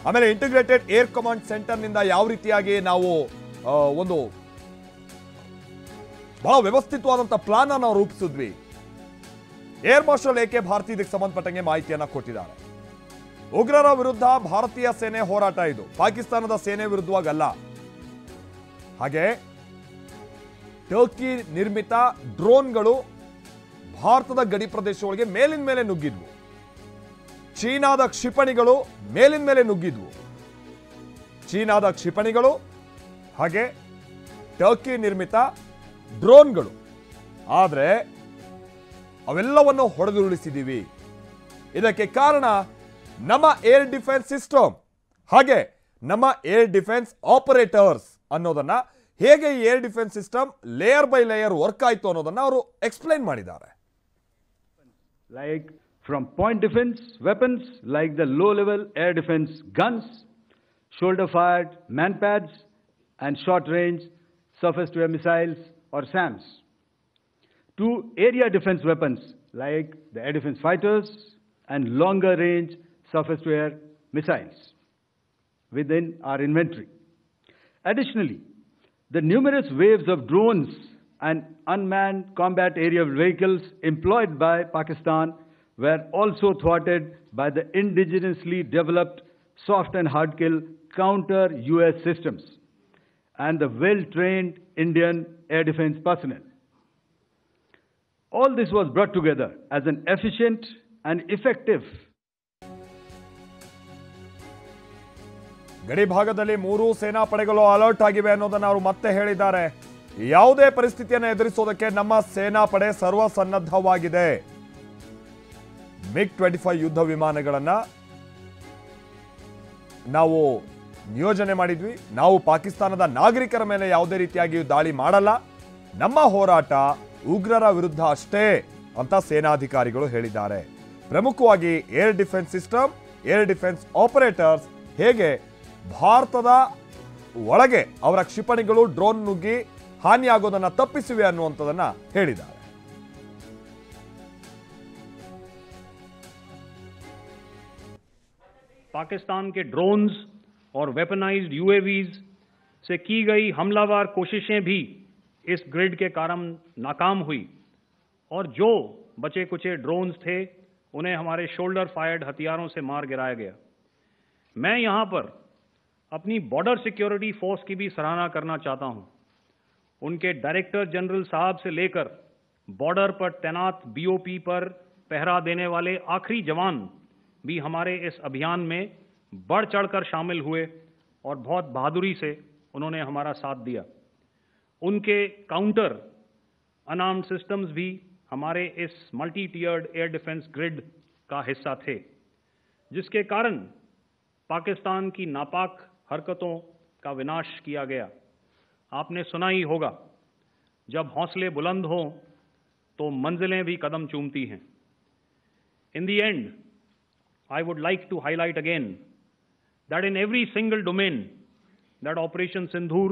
ಆಮೇಲೆ integrated air command ಸೆಂಟರ್ನಿಂದ ಯಾವ ರೀತಿಯಾಗಿ ನಾವು ಒಂದು ಬಹಳ ವ್ಯವಸ್ಥಿತವಾದಂಥ ಪ್ಲಾನ್ ನಾವು ರೂಪಿಸಿದ್ವಿ. ಏರ್ ಮಾರ್ಷಲ್ ಎಕೆ ಭಾರತಿ ಇದಕ್ಕೆ ಸಂಬಂಧಪಟ್ಟಂಗೆ ಮಾಹಿತಿಯನ್ನ ಕೊಟ್ಟಿದ್ದಾರೆ. ಉಗ್ರರ ವಿರುದ್ಧ ಭಾರತೀಯ ಸೇನೆ ಹೋರಾಟ ಇದು, ಪಾಕಿಸ್ತಾನದ ಸೇನೆ ವಿರುದ್ಧವಾಗಲ್ಲ. ಹಾಗೆ ಟರ್ಕಿ ನಿರ್ಮಿತ ಡ್ರೋನ್ಗಳು ಭಾರತದ ಗಡಿ ಪ್ರದೇಶಗಳಿಗೆ ಮೇಲಿನ ಮೇಲೆ ನುಗ್ಗಿದ್ವು. ಚೀನಾದ ಕ್ಷಿಪಣಿಗಳು ಮೇಲಿನ ಮೇಲೆ ನುಗ್ಗಿದ್ವು. ಚೀನಾದ ಕ್ಷಿಪಣಿಗಳು ಹಾಗೆ ಟರ್ಕಿ ನಿರ್ಮಿತ ಡ್ರೋನ್ಗಳು. ಆದರೆ ಅವೆಲ್ಲವನ್ನು ಹೊಡೆದುರುಳಿಸಿದ್ದೀವಿ. ಇದಕ್ಕೆ ಕಾರಣ ನಮ್ಮ ಏರ್ ಡಿಫೆನ್ಸ್ ಸಿಸ್ಟಮ್ ಹಾಗೆ ನಮ್ಮ ಏರ್ ಡಿಫೆನ್ಸ್ ಆಪರೇಟರ್ಸ್ ಅನ್ನೋದನ್ನ, ಹೇಗೆ ಈ air defence system layer by layer work ಆಯಿತು ಅನ್ನೋದನ್ನ ಅವರು ಎಕ್ಸ್ಪ್ಲೈನ್ ಮಾಡಿದ್ದಾರೆ. Like from point defense weapons like the low-level air defense guns, shoulder-fired manpads, and short-range surface-to-air missiles or SAMs, to area defense weapons like the air defense fighters and longer-range surface-to-air missiles within our inventory. Additionally, the numerous waves of drones and unmanned combat aerial vehicles employed by Pakistan were also thwarted by the indigenously developed soft and hard kill counter US systems and the well-trained Indian air defense personnel. All this was brought together as an efficient and effective. ಗಡಿ ಭಾಗದಲ್ಲಿ 3 ಸೇನಾ ಪಡೆಗಳು alert ಆಗಿವೆ ಅನ್ನೋದನ್ನು ಅವರು ಮತ್ತೆ ಹೇಳಿದ್ದಾರೆ. ಯಾವುದೇ ಪರಿಸ್ಥಿತಿಯನ್ನು ಎದುರಿಸೋದಕ್ಕೆ ನಮ್ಮ ಸೇನಾ ಪಡೆ ಸರ್ವಸನ್ನದ್ಧವಾಗಿದೆ. MiG-25 ಯುದ್ಧ ವಿಮಾನಗಳನ್ನ ನಾವು ನಿಯೋಜನೆ ಮಾಡಿದ್ವಿ. ನಾವು ಪಾಕಿಸ್ತಾನದ ನಾಗರಿಕರ ಮೇಲೆ ಯಾವುದೇ ರೀತಿಯಾಗಿ ದಾಳಿ ಮಾಡಲ್ಲ. ನಮ್ಮ ಹೋರಾಟ ಉಗ್ರರ ವಿರುದ್ಧ ಅಷ್ಟೇ ಅಂತ ಸೇನಾಧಿಕಾರಿಗಳು ಹೇಳಿದ್ದಾರೆ. ಪ್ರಮುಖವಾಗಿ air defence system, air defence operators ಹೇಗೆ ಭಾರತದ ಒಳಗೆ ಅವರ ಕ್ಷಿಪಣಿಗಳು ಡ್ರೋನ್ ನುಗ್ಗಿ ಹಾನಿಯಾಗೋದನ್ನ ತಪ್ಪಿಸಿವೆ ಅನ್ನುವಂಥದ್ದನ್ನ ಹೇಳಿದ್ದಾರೆ. पाकिस्तान के ड्रोन्स और वेपनाइज्ड यूएवीज से की गई हमलावर कोशिशें भी इस ग्रिड के कारण नाकाम हुई और जो बचे कुचे ड्रोन्स थे उन्हें हमारे शोल्डर फायर्ड हथियारों से मार गिराया गया. मैं यहां पर अपनी बॉर्डर सिक्योरिटी फोर्स की भी सराहना करना चाहता हूं. उनके डायरेक्टर जनरल साहब से लेकर बॉर्डर पर तैनात बीओपी पर पहरा देने वाले आखिरी जवान भी हमारे इस अभियान में बढ़ चढ़कर शामिल हुए और बहुत बहादुरी से उन्होंने हमारा साथ दिया. उनके काउंटर अनार्म्ड सिस्टम्स भी हमारे इस मल्टी टियर्ड एयर डिफेंस ग्रिड का हिस्सा थे, जिसके कारण पाकिस्तान की नापाक हरकतों का विनाश किया गया. आपने सुना ही होगा, जब हौसले बुलंद हों तो मंजिलें भी कदम चूमती हैं. In the end, I would like to highlight again that in every single domain that Operation Sindhur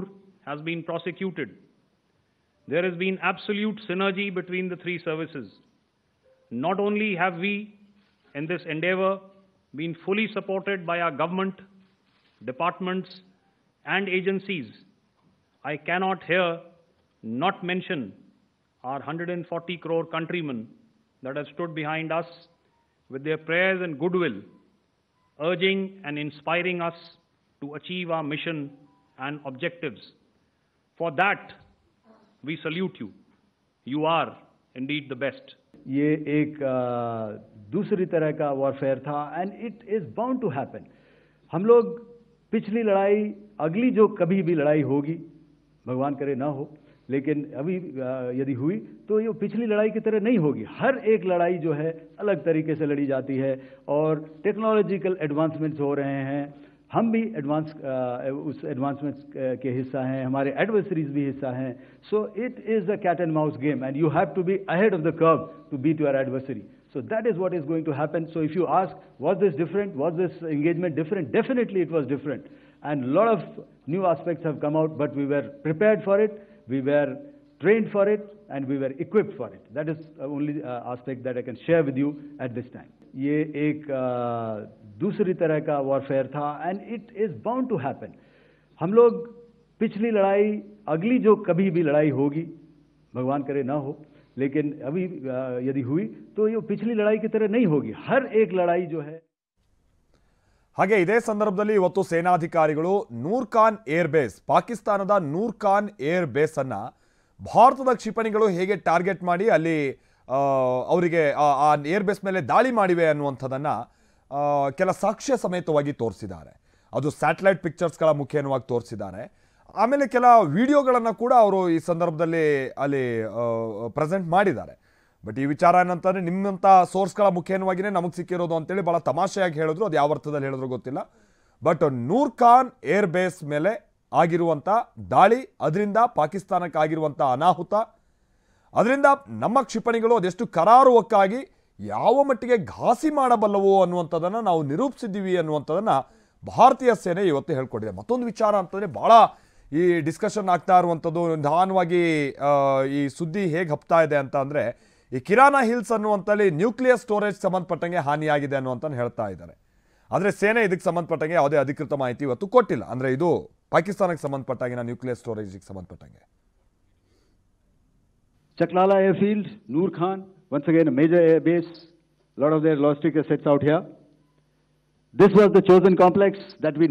has been prosecuted, there has been absolute synergy between the three services. Not only have we, in this endeavor, been fully supported by our government, departments, and agencies, I cannot here not mention our 140 crore countrymen that have stood behind us with their prayers and goodwill, urging and inspiring us to achieve our mission and objectives. For that, we salute you. You are indeed the best. ये एक दूसरी तरह का warfare था and it is bound to happen. हम लोग पिछली लड़ाई, अगली जो कभी भी लड़ाई होगी, भगवान करे ना हो, लेकिन अभी यदि हुई तो ये पिछली लड़ाई की तरह नहीं होगी. हर एक लड़ाई जो है अलग तरीके से लड़ी जाती है और टेक्नोलॉजिकल एडवांसमेंट्स हो रहे हैं. हम भी उस एडवांसमेंट्स के हिस्सा हैं, हमारे एडवर्सरीज भी हिस्सा हैं. So it is a cat and mouse game and you have to be ahead of the curve to beat your adversary. So that is what is going to happen. So if you ask, was this different? Was this engagement different? Definitely it was different. And a lot of new aspects have come out, but we were prepared for it, we were trained for it, and we were equipped for it. That is the only aspect that I can share with you at this time. ये एक दूसरी तरह का warfare था and it is bound to happen. हम लोग पिछली लड़ाई, अगली जो कभी भी लड़ाई होगी, भगवान करे ना हो, लेकिन अभी यदि हुई तो ये पिछली लड़ाई की तरह नहीं होगी। हर एक लड़ाई जो है। ಹಾಗೆ ಇದೇ ಸಂದರ್ಭದಲ್ಲಿ ಇವತ್ತು ಸೇನಾಧಿಕಾರಿಗಳು ನೂರ್ ಖಾನ್ ಏರ್ ಬೇಸ್, ಪಾಕಿಸ್ತಾನದ ನೂರ್ ಖಾನ್ ಏರ್ ಬೇಸ್ ಅನ್ನ ಭಾರತದ ಕ್ಷಿಪಣಿಗಳು ಹೇಗೆ ಟಾರ್ಗೆಟ್ ಮಾಡಿ ಅಲ್ಲಿ ಅವರಿಗೆ ಆ ಏರ್ ಬೇಸ್ ಮೇಲೆ ದಾಳಿ ಮಾಡಿವೆ ಅನ್ನುವಂಥದ್ದನ್ನ ಕೆಲ ಸಾಕ್ಷ್ಯ ಸಮೇತವಾಗಿ ತೋರಿಸಿದ್ದಾರೆ. ಅದು ಸ್ಯಾಟಲೈಟ್ ಪಿಕ್ಚರ್ಸ್ಗಳ ಮುಖೇನವಾಗಿ ತೋರಿಸಿದ್ದಾರೆ. ಆಮೇಲೆ ಕೆಲ ವಿಡಿಯೋಗಳನ್ನು ಕೂಡ ಅವರು ಈ ಸಂದರ್ಭದಲ್ಲಿ ಅಲ್ಲಿ ಪ್ರೆಸೆಂಟ್ ಮಾಡಿದ್ದಾರೆ. ಬಟ್ ಈ ವಿಚಾರ ಏನಂತಂದರೆ ನಿಮ್ಮಂಥ ಸೋರ್ಸ್ಗಳ ಮುಖೇನವಾಗಿಯೇ ನಮಗೆ ಸಿಕ್ಕಿರೋದು ಅಂತೇಳಿ ಭಾಳ ತಮಾಷೆಯಾಗಿ ಹೇಳಿದ್ರು. ಅದು ಯಾವ ಅರ್ಥದಲ್ಲಿ ಹೇಳಿದ್ರು ಗೊತ್ತಿಲ್ಲ. But Noor Khan air base ಮೇಲೆ ಆಗಿರುವಂಥ ದಾಳಿ, ಅದರಿಂದ ಪಾಕಿಸ್ತಾನಕ್ಕೆ ಆಗಿರುವಂಥ ಅನಾಹುತ, ಅದರಿಂದ ನಮ್ಮ ಕ್ಷಿಪಣಿಗಳು ಅದೆಷ್ಟು ಕರಾರುವಕ್ಕಾಗಿ ಯಾವ ಮಟ್ಟಿಗೆ ಘಾಸಿ ಮಾಡಬಲ್ಲವು ಅನ್ನುವಂಥದ್ದನ್ನು ನಾವು ನಿರೂಪಿಸಿದ್ದೀವಿ ಅನ್ನುವಂಥದ್ದನ್ನು ಭಾರತೀಯ ಸೇನೆ ಇವತ್ತು ಹೇಳ್ಕೊಟ್ಟಿದೆ. ಮತ್ತೊಂದು ವಿಚಾರ ಅಂತಂದರೆ ಭಾಳ ಈ ಡಿಸ್ಕಷನ್ ಆಗ್ತಾ ಇರುವಂಥದ್ದು, ನಿಧಾನವಾಗಿ ಈ ಸುದ್ದಿ ಹೇಗೆ ಹಬ್ತಾ ಇದೆ ಅಂತ ಅಂದರೆ, ಈ ಕಿರಾನಾ ಹಿಲ್ಸ್ ಅನ್ನುವಂಥಲ್ಲಿ ನ್ಯೂಕ್ಲಿಯರ್ ಸ್ಟೋರೇಜ್ ಸಂಬಂಧಪಟ್ಟಂಗೆ ಹಾನಿಯಾಗಿದೆ ಅನ್ನುವಂಥ ಹೇಳ್ತಾ ಇದ್ದಾರೆ. ಆದರೆ ಸೇನೆ ಇದಕ್ಕೆ ಸಂಬಂಧಪಟ್ಟಂಗೆ ಯಾವುದೇ ಅಧಿಕೃತ ಮಾಹಿತಿ ಇವತ್ತು ಕೊಟ್ಟಿಲ್ಲ. ಅಂದರೆ ಇದು ಪಾಕಿಸ್ತಾನಕ್ಕೆ ಸಂಬಂಧಪಟ್ಟಾಗಿನ ನ್ಯೂಕ್ಲಿಯರ್ ಸ್ಟೋರೇಜ್ಗೆ ಸಂಬಂಧಪಟ್ಟಂಗೆ. Chaklala airfield, Noor Khan, once again a major air base, a lot of their logistic assets out here. This was the chosen complex that we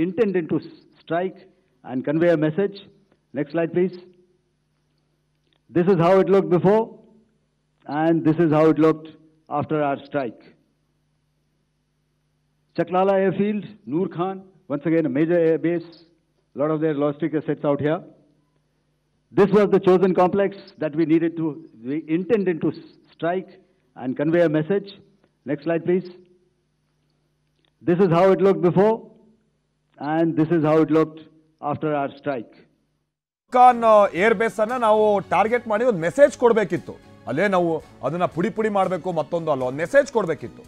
intended to strike and convey a message. Next slide, please. This is how it looked before, and this is how it looked after our strike. Chaklala airfield, Noor Khan, once again a major air base, a lot of their logistic assets out here. This was the chosen complex that we intended to strike and convey a message. Next slide, please. This is how it looked before, and this is how it looked after our strike. Khan air base ಅನ್ನ ನಾವು target ಮಾಡಿ ಒಂದು message ಕೊಡಬೇಕಿತ್ತು. ಅಲ್ಲೇ ನಾವು ಅದನ್ನ ಪುಡಿ ಮಾಡಬೇಕು, ಮತ್ತೊಂದು ಅಲ್ಲ, ಒಂದು ಮೆಸೇಜ್ ಕೊಡಬೇಕಿತ್ತು.